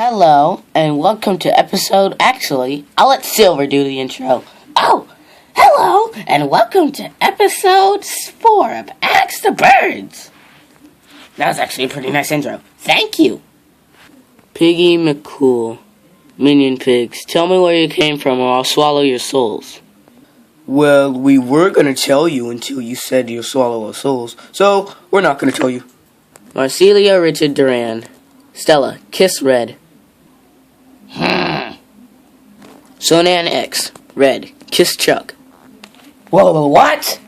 Hello, and welcome to I'll let Silver do the intro. Oh, hello, and welcome to episode 4 of Ask the Birds. That was actually a pretty nice intro. Thank you. Piggy McCool, Minion Pigs, tell me where you came from or I'll swallow your souls. Well, we were going to tell you until you said you'll swallow our souls, so we're not going to tell you. Marcelia Richard Duran, Stella, Kiss Red. Sonan X, Red, Kiss Chuck. Whoa, what?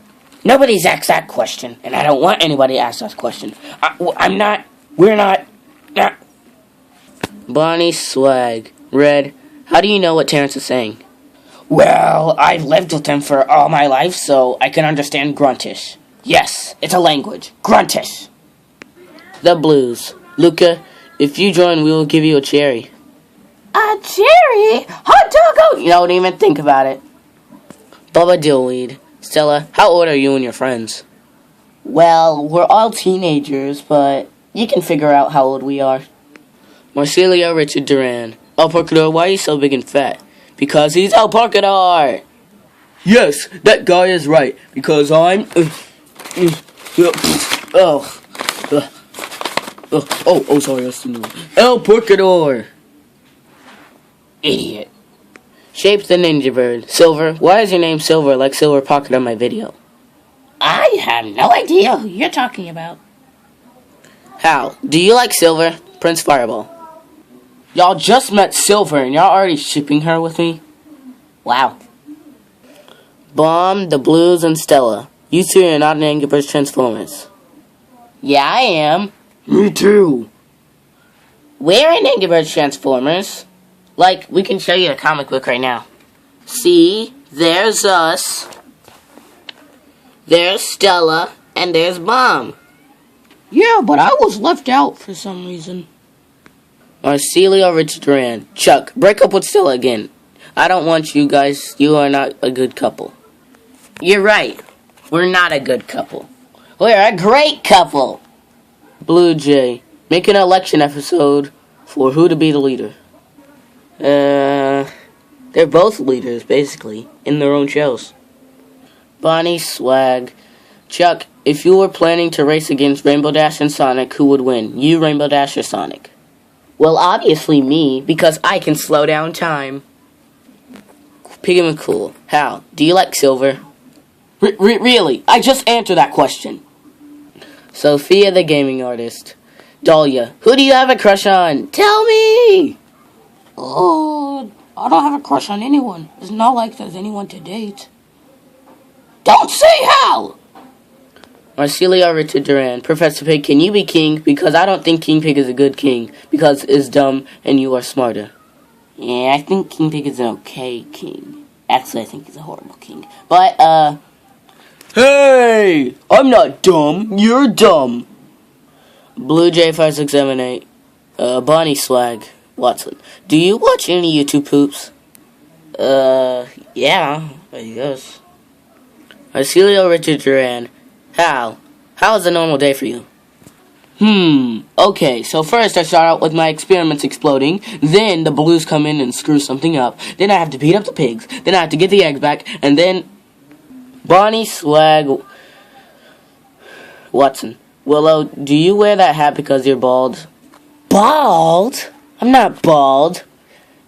Nobody's asked that question, and I don't want anybody to ask that question. We're not. Bonnie Swag, Red, how do you know what Terrence is saying? Well, I've lived with him for all my life, so I can understand Gruntish. Yes, it's a language. Gruntish. The Blues, Luca, if you join, we will give you a cherry. A cherry? Hot doggo! You don't even think about it. Bubba Dillweed. Stella, how old are you and your friends? Well, we're all teenagers, but you can figure out how old we are. Marcelia Richard Duran. El Porcador, why are you so big and fat? Because he's El Porcador! Yes, that guy is right, because I'm... sorry, that's the new one. El Porcador! Idiot. Shape the Ninja Bird. Silver, why is your name Silver like Silver Pocket on my video? I have no idea who you're talking about. Hal, do you like Silver? Prince Fireball. Y'all just met Silver and y'all already shipping her with me? Wow. Bomb, the Blues, and Stella. You two are not in Angry Birds Transformers. Yeah, I am. Me too. We're in Angry Birds Transformers. Like, we can show you the comic book right now. See, there's us. There's Stella, and there's Bomb. Yeah, but I was left out for some reason. Marcelia Richard Duran. Chuck, break up with Stella again. I don't want you guys. You are not a good couple. You're right. We're not a good couple. We're a great couple. Blue Jay. Make an election episode for who to be the leader. They're both leaders, basically, in their own shows. Bonnie Swag. Chuck, if you were planning to race against Rainbow Dash and Sonic, who would win? You, Rainbow Dash, or Sonic? Well, obviously me, because I can slow down time. Piggy McCool. Hal, do you like Silver? Really? I just answered that question. Sophia the Gaming Artist. Dahlia, who do you have a crush on? Tell me! Oh, I don't have a crush on anyone. It's not like there's anyone to date. Don't say Hal! Marcelia Richard Duran. Professor Pig, can you be king? Because I don't think King Pig is a good king. Because it's dumb and you are smarter. Yeah, I think King Pig is an okay king. Actually, I think he's a horrible king. But, Hey! I'm not dumb. You're dumb. Blue J5678. Bonnie Swag. Watson, do you watch any YouTube poops? Yeah, I guess. Marcelia Richard Duran. How is a normal day for you? Okay, so first I start out with my experiments exploding, then the Blues come in and screw something up, then I have to beat up the pigs, then I have to get the eggs back, and then... Bonnie Swag... Watson. Willow, do you wear that hat because you're bald? Bald? I'm not bald.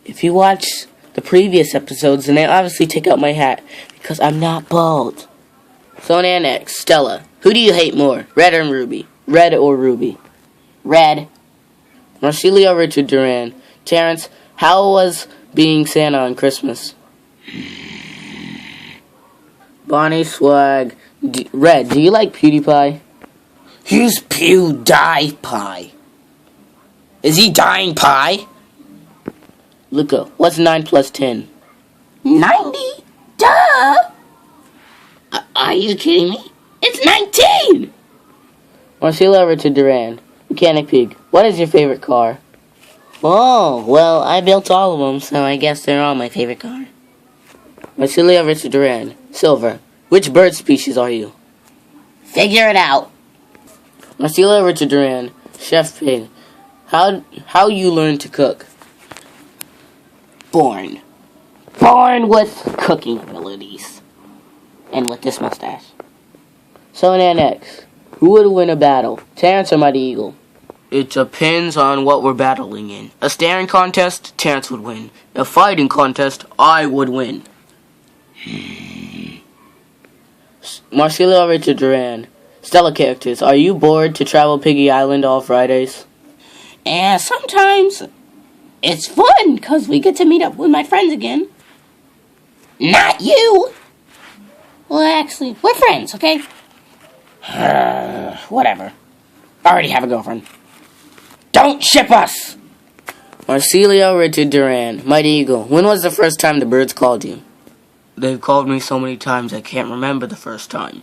If you watch the previous episodes, then they obviously take out my hat, because I'm not bald. Sonan X, Stella, who do you hate more, Red or Ruby? Red or Ruby? Red. Marcelia Richard Duran. Terrence, how was being Santa on Christmas? Bonnie Swag. Red, do you like PewDiePie? Who's PewDiePie? Is he dying pie? Luca, what's 9 plus 10? 90? Duh! Are you kidding me? It's 19! Marcella Richard Duran. Mechanic Pig, what is your favorite car? Oh, well, I built all of them, so I guess they're all my favorite car. Marcella Richard Duran. Silver, which bird species are you? Figure it out. Marcella Richard Duran. Chef Pig. How you learn to cook? Born. Born with cooking abilities. And with this mustache. So now next. Who would win a battle? Terrence or Mighty Eagle? It depends on what we're battling in. A staring contest, Terrence would win. A fighting contest, I would win. Marcelo Richard Duran. Stella characters. Are you bored to travel Piggy Island all Fridays? And sometimes it's fun because we get to meet up with my friends again. Not you. Well, actually, we're friends, okay? Whatever. I already have a girlfriend. Don't ship us! Marcelio Richard Duran. Mighty Eagle. When was the first time the birds called you? They've called me so many times I can't remember the first time.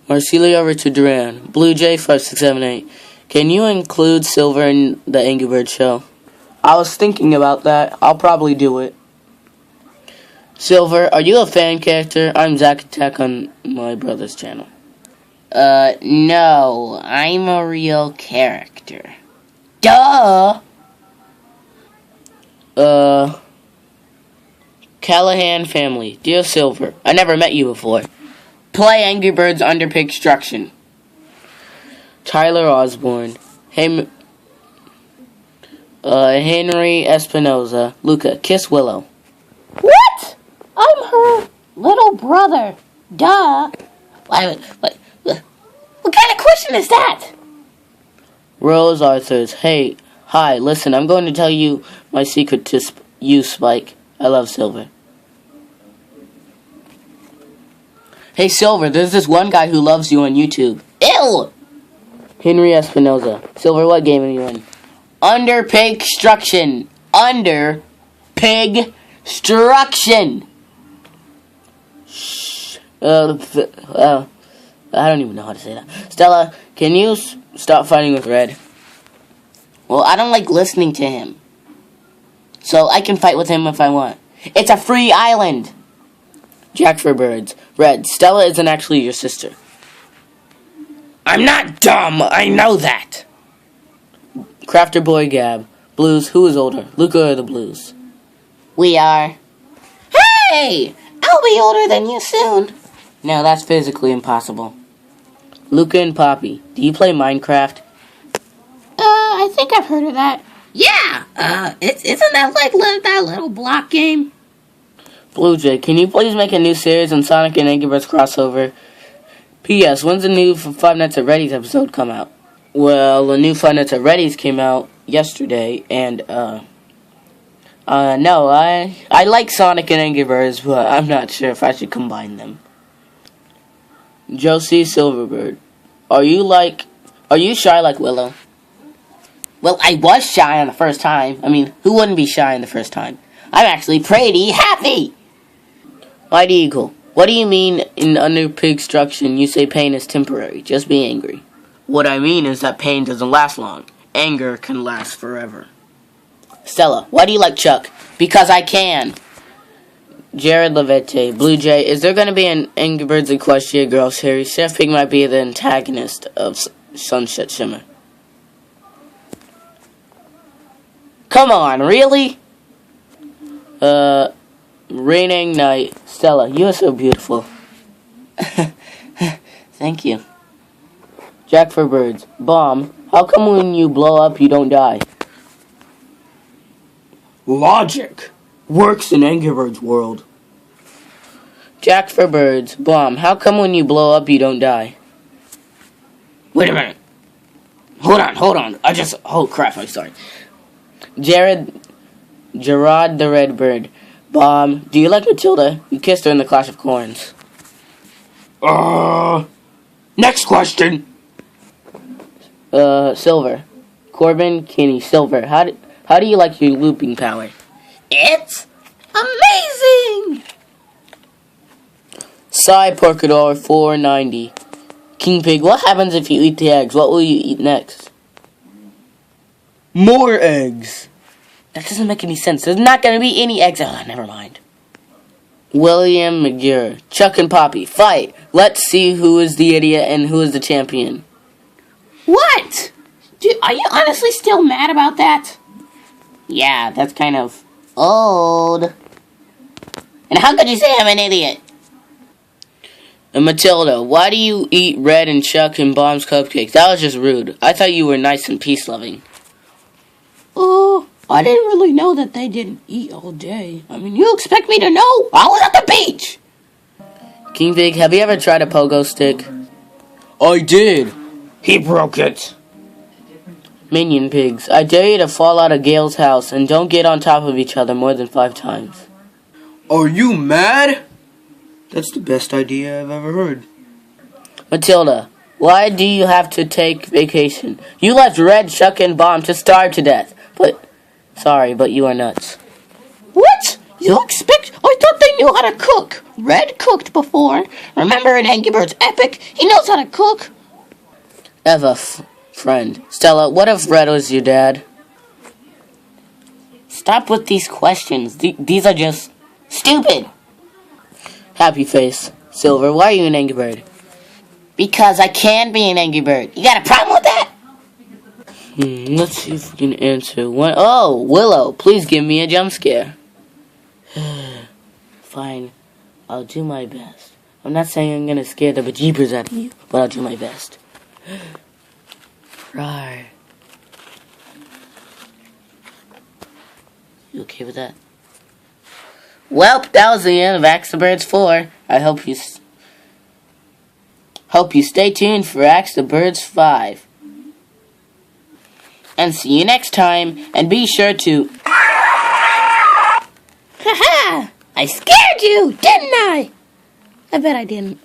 Marcelio Richard Duran. Blue Jay 5678. Can you include Silver in the Angry Birds show? I was thinking about that. I'll probably do it. Silver, are you a fan character? I'm Zack Attack on my brother's channel. No, I'm a real character. Duh! Callahan family. Dear Silver, I never met you before. Play Angry Birds under construction. Tyler Osborne. Henry Espinoza. Luca, kiss Willow. What? I'm her little brother. Duh. What kind of question is that? Rose Arthurs. Hey, hi, listen, I'm going to tell you my secret to you, Spike. I love Silver. Hey, Silver, there's this one guy who loves you on YouTube. Ew! Henry Espinoza. Silver, what game are you in? Under Pigstruction. Under Pigstruction. Shh. I don't even know how to say that. Stella, can you stop fighting with Red? Well, I don't like listening to him. So I can fight with him if I want. It's a free island. Jack for Birds. Red, Stella isn't actually your sister. I'm not dumb. I know that. Crafter Boy Gab. Blues, who is older? Luca or the Blues? We are. Hey! I'll be older than you soon. No, that's physically impossible. Luca and Poppy. Do you play Minecraft? I think I've heard of that. Yeah! Isn't that like that little block game? Blue Jay, can you please make a new series on Sonic and Angry Birds crossover? P.S. When's the new Five Nights at Freddy's episode come out? Well, the new Five Nights at Freddy's came out yesterday, and, no, I like Sonic and Angry Birds, but I'm not sure if I should combine them. Josie Silverbird, are you shy like Willow? Well, I was shy on the first time. I mean, who wouldn't be shy on the first time? I'm actually pretty happy! Mighty Eagle, what do you mean in Under Pigstruction you say pain is temporary? Just be angry. What I mean is that pain doesn't last long. Anger can last forever. Stella, why do you like Chuck? Because I can. Jared Levette, Blue Jay, is there going to be an Angry Birds Equestria Girl series? Chef Pig might be the antagonist of Sunset Shimmer. Come on, really? Raining Night. Stella, you are so beautiful. Thank you. Jack for Birds. Bomb, how come when you blow up you don't die? Logic works in Angry Birds world. Jack for Birds. Bomb, how come when you blow up you don't die? Wait a minute. Hold on. Oh crap, I'm sorry. Gerard the Red Bird. Bomb, do you like Matilda? You kissed her in the Clash of Corns. Next question. Silver. Corbin, Kenny, Silver. How do you like your looping power? It's amazing! Cy Porcador 490. King Pig, what happens if you eat the eggs? What will you eat next? More eggs. That doesn't make any sense. There's not going to be any eggs. Oh, never mind. William McGurr. Chuck and Poppy, fight. Let's see who is the idiot and who is the champion. What? Are you honestly still mad about that? Yeah, that's kind of old. And how could you say I'm an idiot? And Matilda, why do you eat Red and Chuck and Bomb's cupcakes? That was just rude. I thought you were nice and peace-loving. Oh, I didn't really know that they didn't eat all day. I mean, you expect me to know? I was at the beach! King Pig, have you ever tried a pogo stick? I did. He broke it. Minion Pigs, I dare you to fall out of Gale's house and don't get on top of each other more than 5 times. Are you mad? That's the best idea I've ever heard. Matilda, why do you have to take vacation? You left Red, Chuck, and Bomb to starve to death. But you are nuts. What? You expect? I thought they knew how to cook. Red cooked before. Remember in Angry Birds Epic? He knows how to cook. Eva, friend. Stella, what if Red was your dad? Stop with these questions. These are just stupid. Happy Face. Silver, why are you an Angry Bird? Because I can be an Angry Bird. You got a problem with that? Let's see if we can answer one. Oh, Willow, please give me a jump scare. Fine, I'll do my best. I'm not saying I'm gonna scare the bejeepers out of you, but I'll do my best. Rawr. You okay with that? Welp, that was the end of Axe the Birds 4. I hope you stay tuned for Axe the Birds 5. And see you next time, and be sure to... Ha! I scared you, didn't I? I bet I didn't.